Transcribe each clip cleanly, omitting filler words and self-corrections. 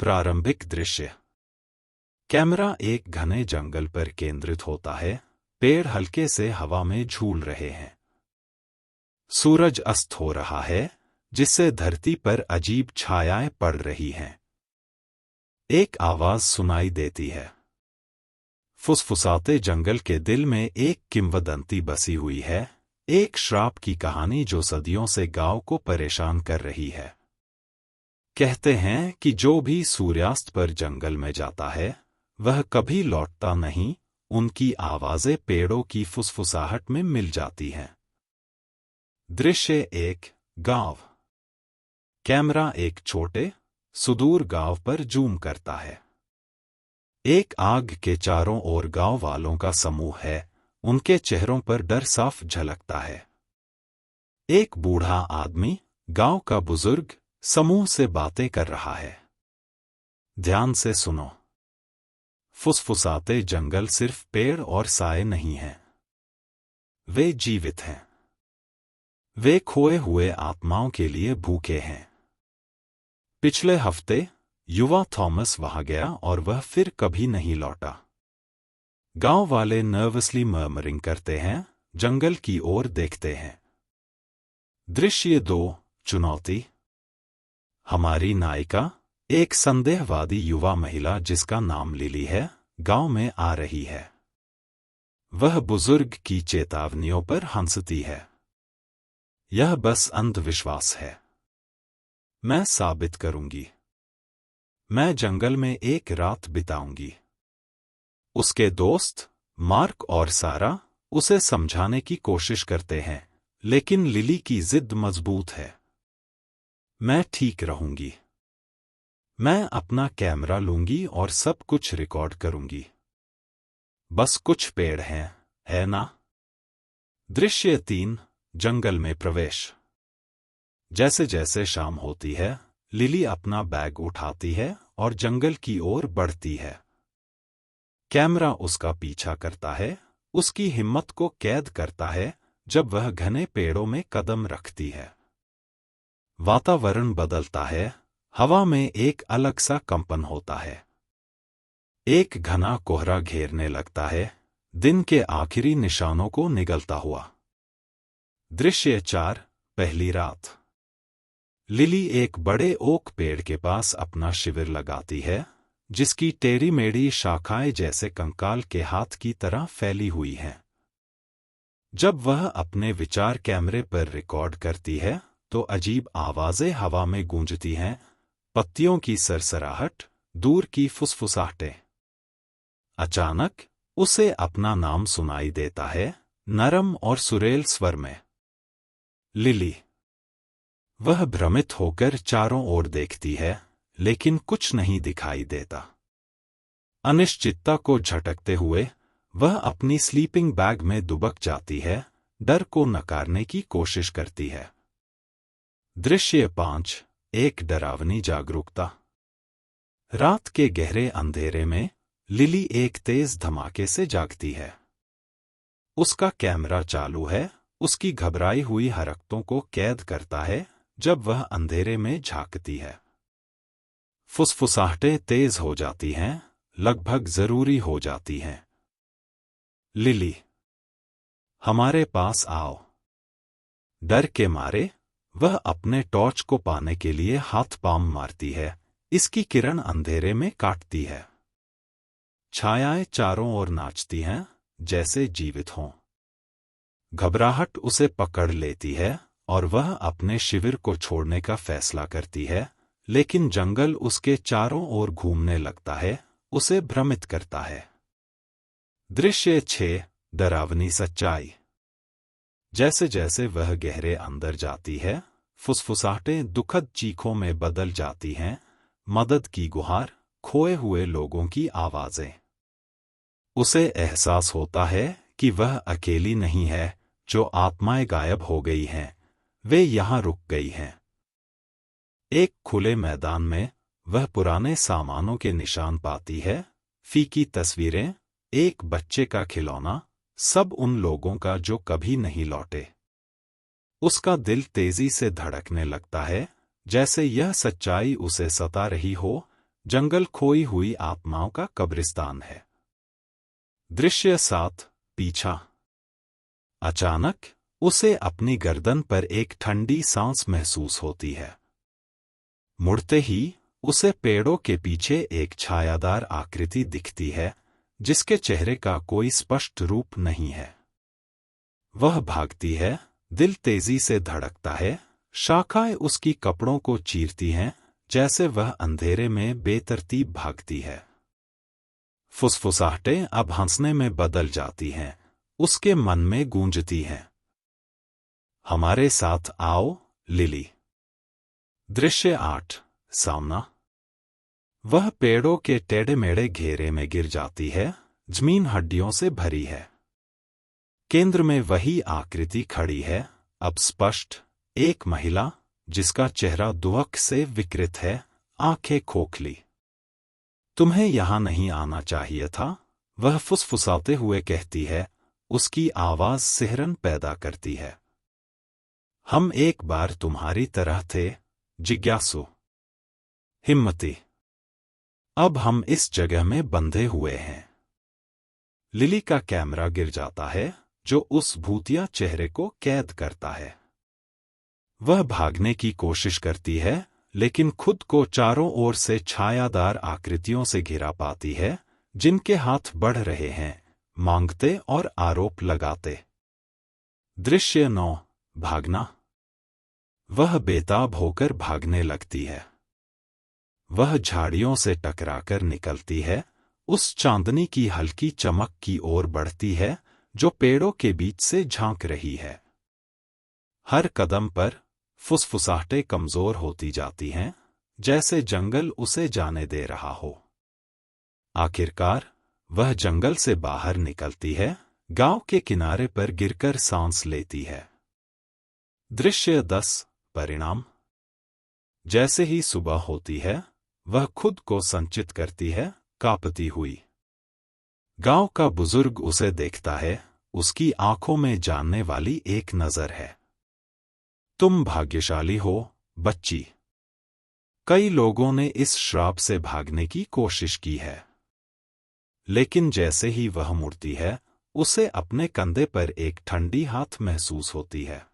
प्रारंभिक दृश्य। कैमरा एक घने जंगल पर केंद्रित होता है। पेड़ हल्के से हवा में झूल रहे हैं। सूरज अस्त हो रहा है, जिससे धरती पर अजीब छायाएं पड़ रही हैं। एक आवाज सुनाई देती है। फुसफुसाते जंगल के दिल में एक किंवदंती बसी हुई है, एक श्राप की कहानी जो सदियों से गांव को परेशान कर रही है। कहते हैं कि जो भी सूर्यास्त पर जंगल में जाता है, वह कभी लौटता नहीं। उनकी आवाजें पेड़ों की फुसफुसाहट में मिल जाती हैं। दृश्य एक, गांव। कैमरा एक छोटे, सुदूर गांव पर जूम करता है। एक आग के चारों ओर गांव वालों का समूह है। उनके चेहरों पर डर साफ झलकता है। एक बूढ़ा आदमी, गांव का बुजुर्ग, समूह से बातें कर रहा है। ध्यान से सुनो। फुसफुसाते जंगल सिर्फ पेड़ और साए नहीं हैं। वे जीवित हैं। वे खोए हुए आत्माओं के लिए भूखे हैं। पिछले हफ्ते युवा थॉमस वहां गया और वह फिर कभी नहीं लौटा। गांव वाले नर्वसली मर्मरिंग करते हैं, जंगल की ओर देखते हैं। दृश्य 2, चुनौती। हमारी नायिका, एक संदेहवादी युवा महिला जिसका नाम लिली है, गांव में आ रही है। वह बुजुर्ग की चेतावनियों पर हंसती है। यह बस अंधविश्वास है। मैं साबित करूंगी। मैं जंगल में एक रात बिताऊंगी। उसके दोस्त मार्क और सारा उसे समझाने की कोशिश करते हैं, लेकिन लिली की जिद मजबूत है। मैं ठीक रहूंगी। मैं अपना कैमरा लूंगी और सब कुछ रिकॉर्ड करूंगी। बस कुछ पेड़ हैं, है ना? दृश्य 3, जंगल में प्रवेश। जैसे जैसे शाम होती है, लिली अपना बैग उठाती है और जंगल की ओर बढ़ती है। कैमरा उसका पीछा करता है, उसकी हिम्मत को कैद करता है जब वह घने पेड़ों में कदम रखती है। वातावरण बदलता है। हवा में एक अलग सा कंपन होता है। एक घना कोहरा घेरने लगता है, दिन के आखिरी निशानों को निगलता हुआ। दृश्य 4, पहली रात। लिली एक बड़े ओक पेड़ के पास अपना शिविर लगाती है, जिसकी टेढ़ी मेढ़ी शाखाएं जैसे कंकाल के हाथ की तरह फैली हुई हैं। जब वह अपने विचार कैमरे पर रिकॉर्ड करती है, तो अजीब आवाजें हवा में गूंजती हैं, पत्तियों की सरसराहट, दूर की फुसफुसाहटें। अचानक उसे अपना नाम सुनाई देता है, नरम और सुरेल स्वर में। लिली। वह भ्रमित होकर चारों ओर देखती है, लेकिन कुछ नहीं दिखाई देता। अनिश्चितता को झटकते हुए वह अपनी स्लीपिंग बैग में दुबक जाती है, डर को नकारने की कोशिश करती है। दृश्य 5, एक डरावनी जागरूकता। रात के गहरे अंधेरे में लिली एक तेज धमाके से जागती है। उसका कैमरा चालू है, उसकी घबराई हुई हरकतों को कैद करता है जब वह अंधेरे में झांकती है। फुसफुसाहटें तेज हो जाती हैं, लगभग जरूरी हो जाती हैं। लिली, हमारे पास आओ। डर के मारे वह अपने टॉर्च को पाने के लिए हाथ पांव मारती है, इसकी किरण अंधेरे में काटती है। छायाएं चारों ओर नाचती हैं, जैसे जीवित हों। घबराहट उसे पकड़ लेती है और वह अपने शिविर को छोड़ने का फैसला करती है, लेकिन जंगल उसके चारों ओर घूमने लगता है, उसे भ्रमित करता है। दृश्य 6, डरावनी सच्चाई। जैसे जैसे वह गहरे अंदर जाती है, फुसफुसाहटें दुखद चीखों में बदल जाती हैं, मदद की गुहार, खोए हुए लोगों की आवाजें। उसे एहसास होता है कि वह अकेली नहीं है, जो आत्माएं गायब हो गई हैं, वे यहां रुक गई हैं। एक खुले मैदान में वह पुराने सामानों के निशान पाती है, फीकी तस्वीरें, एक बच्चे का खिलौना, सब उन लोगों का जो कभी नहीं लौटे। उसका दिल तेजी से धड़कने लगता है, जैसे यह सच्चाई उसे सता रही हो, जंगल खोई हुई आत्माओं का कब्रिस्तान है। दृश्य 7, पीछा। अचानक उसे अपनी गर्दन पर एक ठंडी सांस महसूस होती है। मुड़ते ही उसे पेड़ों के पीछे एक छायादार आकृति दिखती है, जिसके चेहरे का कोई स्पष्ट रूप नहीं है। वह भागती है, दिल तेजी से धड़कता है, शाखाएं उसकी कपड़ों को चीरती हैं, जैसे वह अंधेरे में बेतरतीब भागती है। फुसफुसाहटें अब हंसने में बदल जाती हैं, उसके मन में गूंजती हैं। हमारे साथ आओ, लिली। दृश्य 8, सामना। वह पेड़ों के टेढ़े मेढ़े घेरे में गिर जाती है, जमीन हड्डियों से भरी है। केंद्र में वही आकृति खड़ी है, अब स्पष्ट, एक महिला, जिसका चेहरा दुख से विकृत है, आंखें खोखली। तुम्हें यहां नहीं आना चाहिए था, वह फुसफुसाते हुए कहती है, उसकी आवाज सिहरन पैदा करती है। हम एक बार तुम्हारी तरह थे, जिज्ञासु, हिम्मती। अब हम इस जगह में बंधे हुए हैं। लिली का कैमरा गिर जाता है, जो उस भूतिया चेहरे को कैद करता है। वह भागने की कोशिश करती है, लेकिन खुद को चारों ओर से छायादार आकृतियों से घिरा पाती है, जिनके हाथ बढ़ रहे हैं, मांगते और आरोप लगाते। दृश्य 9, भागना। वह बेताब होकर भागने लगती है। वह झाड़ियों से टकराकर निकलती है, उस चांदनी की हल्की चमक की ओर बढ़ती है, जो पेड़ों के बीच से झांक रही है। हर कदम पर फुसफुसाहटें कमजोर होती जाती हैं, जैसे जंगल उसे जाने दे रहा हो। आखिरकार वह जंगल से बाहर निकलती है, गांव के किनारे पर गिरकर सांस लेती है। दृश्य 10, परिणाम। जैसे ही सुबह होती है, वह खुद को संचित करती है, कांपती हुई। गांव का बुजुर्ग उसे देखता है, उसकी आंखों में जानने वाली एक नजर है। तुम भाग्यशाली हो, बच्ची। कई लोगों ने इस श्राप से भागने की कोशिश की है, लेकिन जैसे ही वह मुड़ती है, उसे अपने कंधे पर एक ठंडी हाथ महसूस होती है।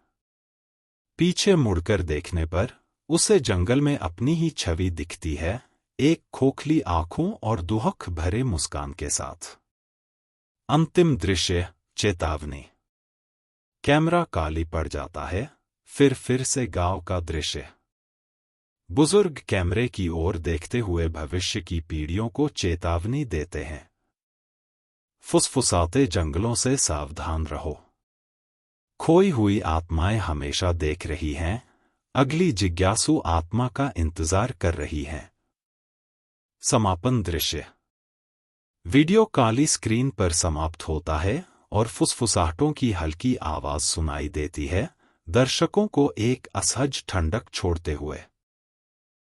पीछे मुड़कर देखने पर उसे जंगल में अपनी ही छवि दिखती है, एक खोखली आंखों और दुहक भरे मुस्कान के साथ। अंतिम दृश्य, चेतावनी। कैमरा काली पड़ जाता है, फिर से गांव का दृश्य। बुजुर्ग कैमरे की ओर देखते हुए भविष्य की पीढ़ियों को चेतावनी देते हैं। फुसफुसाते जंगलों से सावधान रहो। खोई हुई आत्माएं हमेशा देख रही हैं, अगली जिज्ञासु आत्मा का इंतजार कर रही हैं। समापन दृश्य। वीडियो काली स्क्रीन पर समाप्त होता है और फुसफुसाहटों की हल्की आवाज सुनाई देती है, दर्शकों को एक असहज ठंडक छोड़ते हुए।